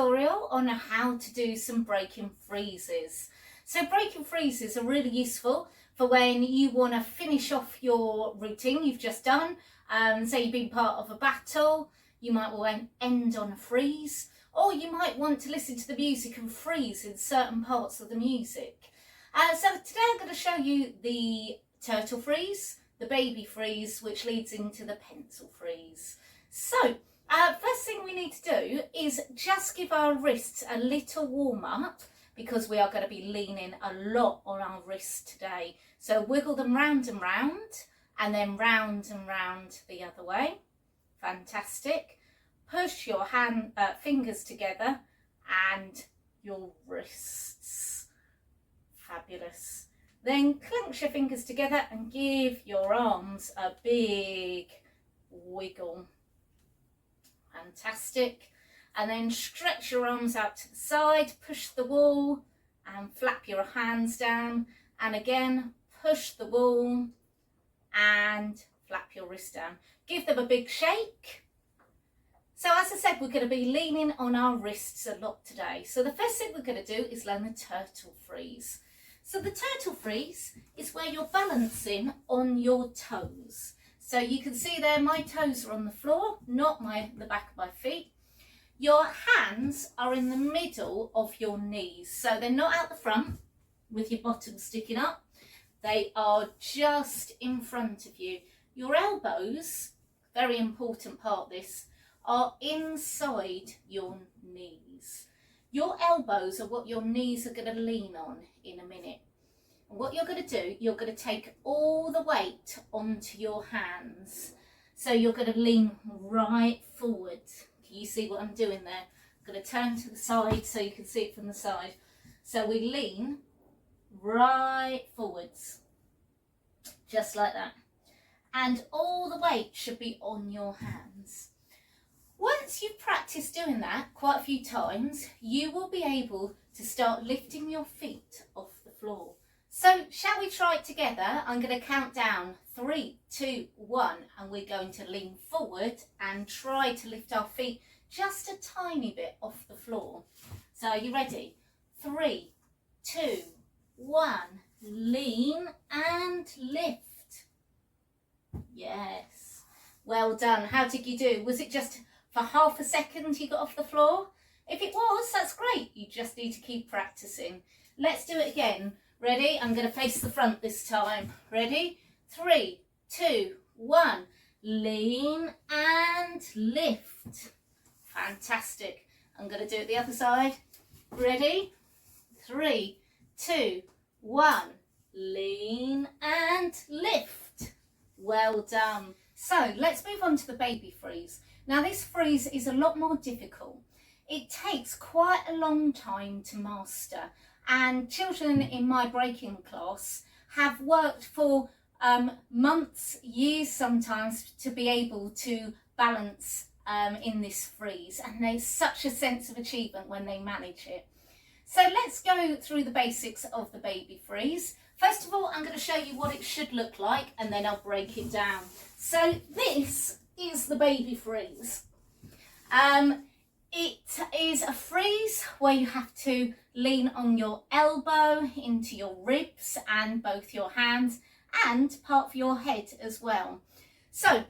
tutorial on how to do some breaking freezes. So breaking freezes are really useful for when you want to finish off your routine you've just done. Say you've been part of a battle, you might want to end on a freeze, or you might want to listen to the music and freeze in certain parts of the music. So today I'm going to show you the turtle freeze, the baby freeze, which leads into the pencil freeze. So first thing we need to do is just give our wrists a little warm up, because we are going to be leaning a lot on our wrists today. So wiggle them round and then round and round the other way. Fantastic. Push your fingers together and your wrists. Fabulous. Then clench your fingers together and give your arms a big wiggle. Fantastic. And then stretch your arms out to the side, push the wall and flap your hands down. And again, push the wall and flap your wrist down. Give them a big shake. So as I said, we're going to be leaning on our wrists a lot today. So the first thing we're going to do is learn the turtle freeze. So the turtle freeze is where you're balancing on your toes. So you can see there, my toes are on the floor, not the back of my feet. Your hands are in the middle of your knees. So they're not out the front with your bottom sticking up. They are just in front of you. Your elbows, very important part of this, are inside your knees. Your elbows are what your knees are going to lean on in a minute. And what you're going to do, you're going to take all the weight onto your hands. So you're going to lean right forward. Can you see what I'm doing there? I'm going to turn to the side so you can see it from the side. So we lean right forwards, just like that. And all the weight should be on your hands. Once you've practiced doing that quite a few times, you will be able to start lifting your feet off the floor. So shall we try it together? I'm going to count down 3, 2, 1, and we're going to lean forward and try to lift our feet just a tiny bit off the floor. So are you ready? 3, 2, 1, lean and lift. Yes, well done. How did you do? Was it just for half a second you got off the floor? If it was, that's great. You just need to keep practicing. Let's do it again. Ready? I'm going to face the front this time. Ready? 3, 2, 1. Lean and lift. Fantastic. I'm going to do it the other side. Ready? 3, 2, 1. Lean and lift. Well done. So let's move on to the baby freeze. Now this freeze is a lot more difficult. It takes quite a long time to master. And children in my breaking class have worked for months, years sometimes, to be able to balance in this freeze. And there's such a sense of achievement when they manage it. So let's go through the basics of the baby freeze. First of all, I'm going to show you what it should look like, and then I'll break it down. So this is the baby freeze. It is a freeze where you have to lean on your elbow into your ribs and both your hands and part of your head as well. So,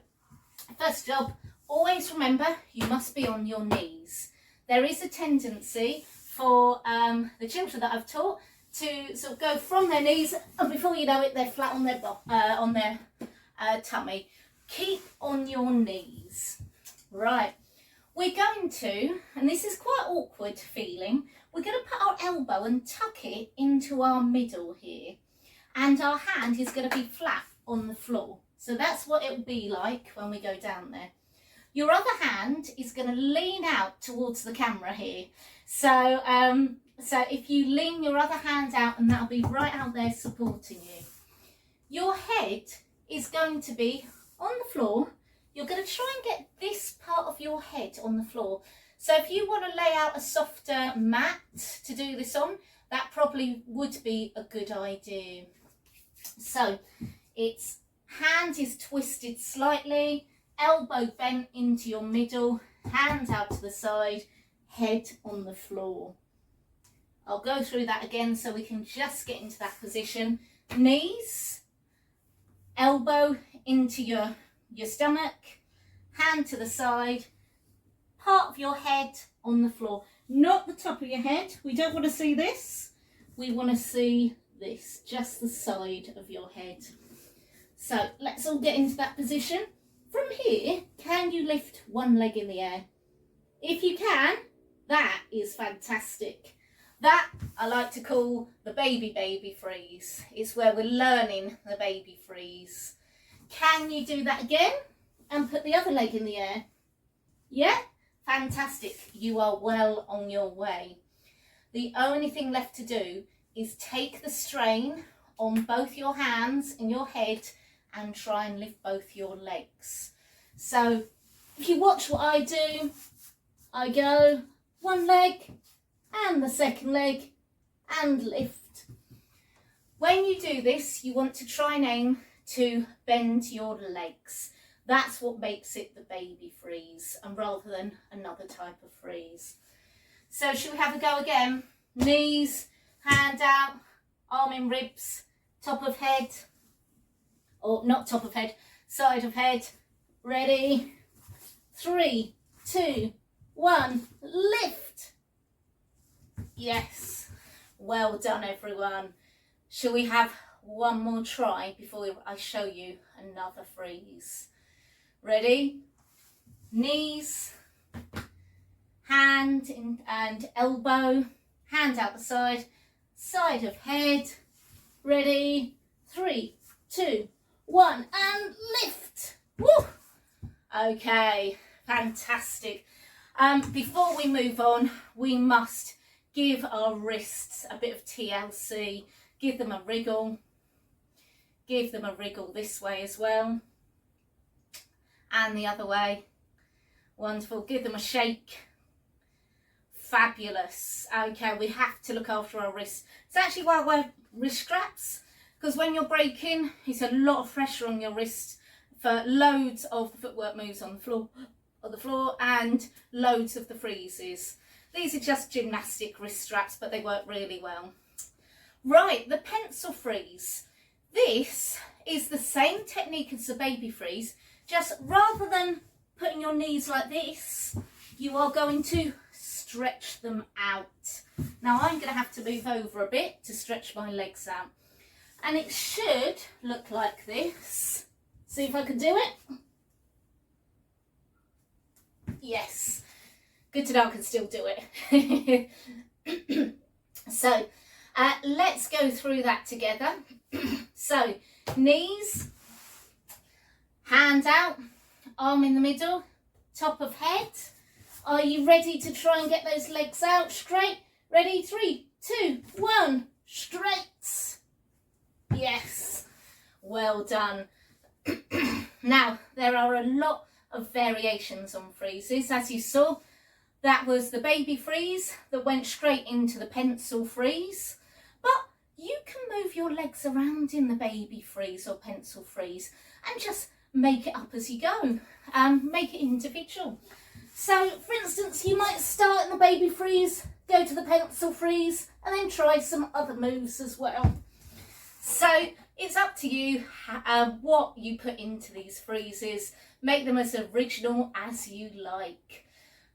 first job, always remember you must be on your knees. There is a tendency for the children that I've taught to sort of go from their knees, and before you know it, they're flat on their tummy. Keep on your knees. Right. We're going to, and this is quite awkward feeling, we're going to put our elbow and tuck it into our middle here. And our hand is going to be flat on the floor. So that's what it will be like when we go down there. Your other hand is going to lean out towards the camera here. So if you lean your other hand out, and that'll be right out there supporting you. Your head is going to be on the floor. You're going to try and get this part of your head on the floor. So if you want to lay out a softer mat to do this on, that probably would be a good idea. So its hand is twisted slightly, elbow bent into your middle, hands out to the side, head on the floor. I'll go through that again so we can just get into that position. Knees, elbow into your stomach, hand to the side, part of your head on the floor, not the top of your head. We don't want to see this. We want to see this, just the side of your head. So let's all get into that position. From here, can you lift one leg in the air? If you can, that is fantastic. That I like to call the baby freeze. It's where we're learning the baby freeze. Can you do that again and put the other leg in the air? Yeah? Fantastic. You are well on your way. The only thing left to do is take the strain on both your hands and your head and try and lift both your legs. So if you watch what I do, I go one leg and the second leg and lift. When you do this, you want to try and aim to bend your legs. That's what makes it the baby freeze, and rather than another type of freeze. So shall we have a go again? Knees, hand out, arm in ribs, top of head, or not top of head, side of head. Ready? 3, 2, 1, lift. Yes, well done everyone. Shall we have one more try before I show you another freeze? Ready? Knees, hand in, and elbow, hand out the side, side of head. Ready? 3, 2, 1, and lift. Woo! Okay, fantastic. Before we move on, we must give our wrists a bit of TLC. Give them a wriggle. Give them a wriggle this way as well. And the other way. Wonderful. Give them a shake. Fabulous. Okay, we have to look after our wrists. It's actually why I wear wrist straps, because when you're breaking, it's a lot of pressure on your wrist for loads of the footwork moves on the floor and loads of the freezes. These are just gymnastic wrist straps, but they work really well. Right, the pencil freeze. This is the same technique as the baby freeze, just rather than putting your knees like this, you are going to stretch them out. Now I'm going to have to move over a bit to stretch my legs out. And it should look like this. See if I can do it. Yes. Good to know I can still do it. So let's go through that together. So knees, hand out, arm in the middle, top of head. Are you ready to try and get those legs out straight? Ready? 3, 2, 1, straight. Yes, well done. Now, there are a lot of variations on freezes. As you saw, that was the baby freeze that went straight into the pencil freeze. But you can move your legs around in the baby freeze or pencil freeze and just make it up as you go. Make it individual. So, for instance, you might start in the baby freeze, go to the pencil freeze, and then try some other moves as well. So, it's up to you what you put into these freezes. Make them as original as you like.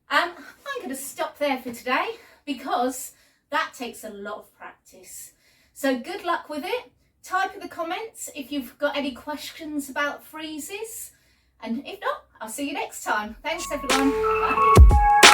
I'm going to stop there for today because that takes a lot of practice. So good luck with it. Type in the comments if you've got any questions about freezes. And if not, I'll see you next time. Thanks everyone. Bye.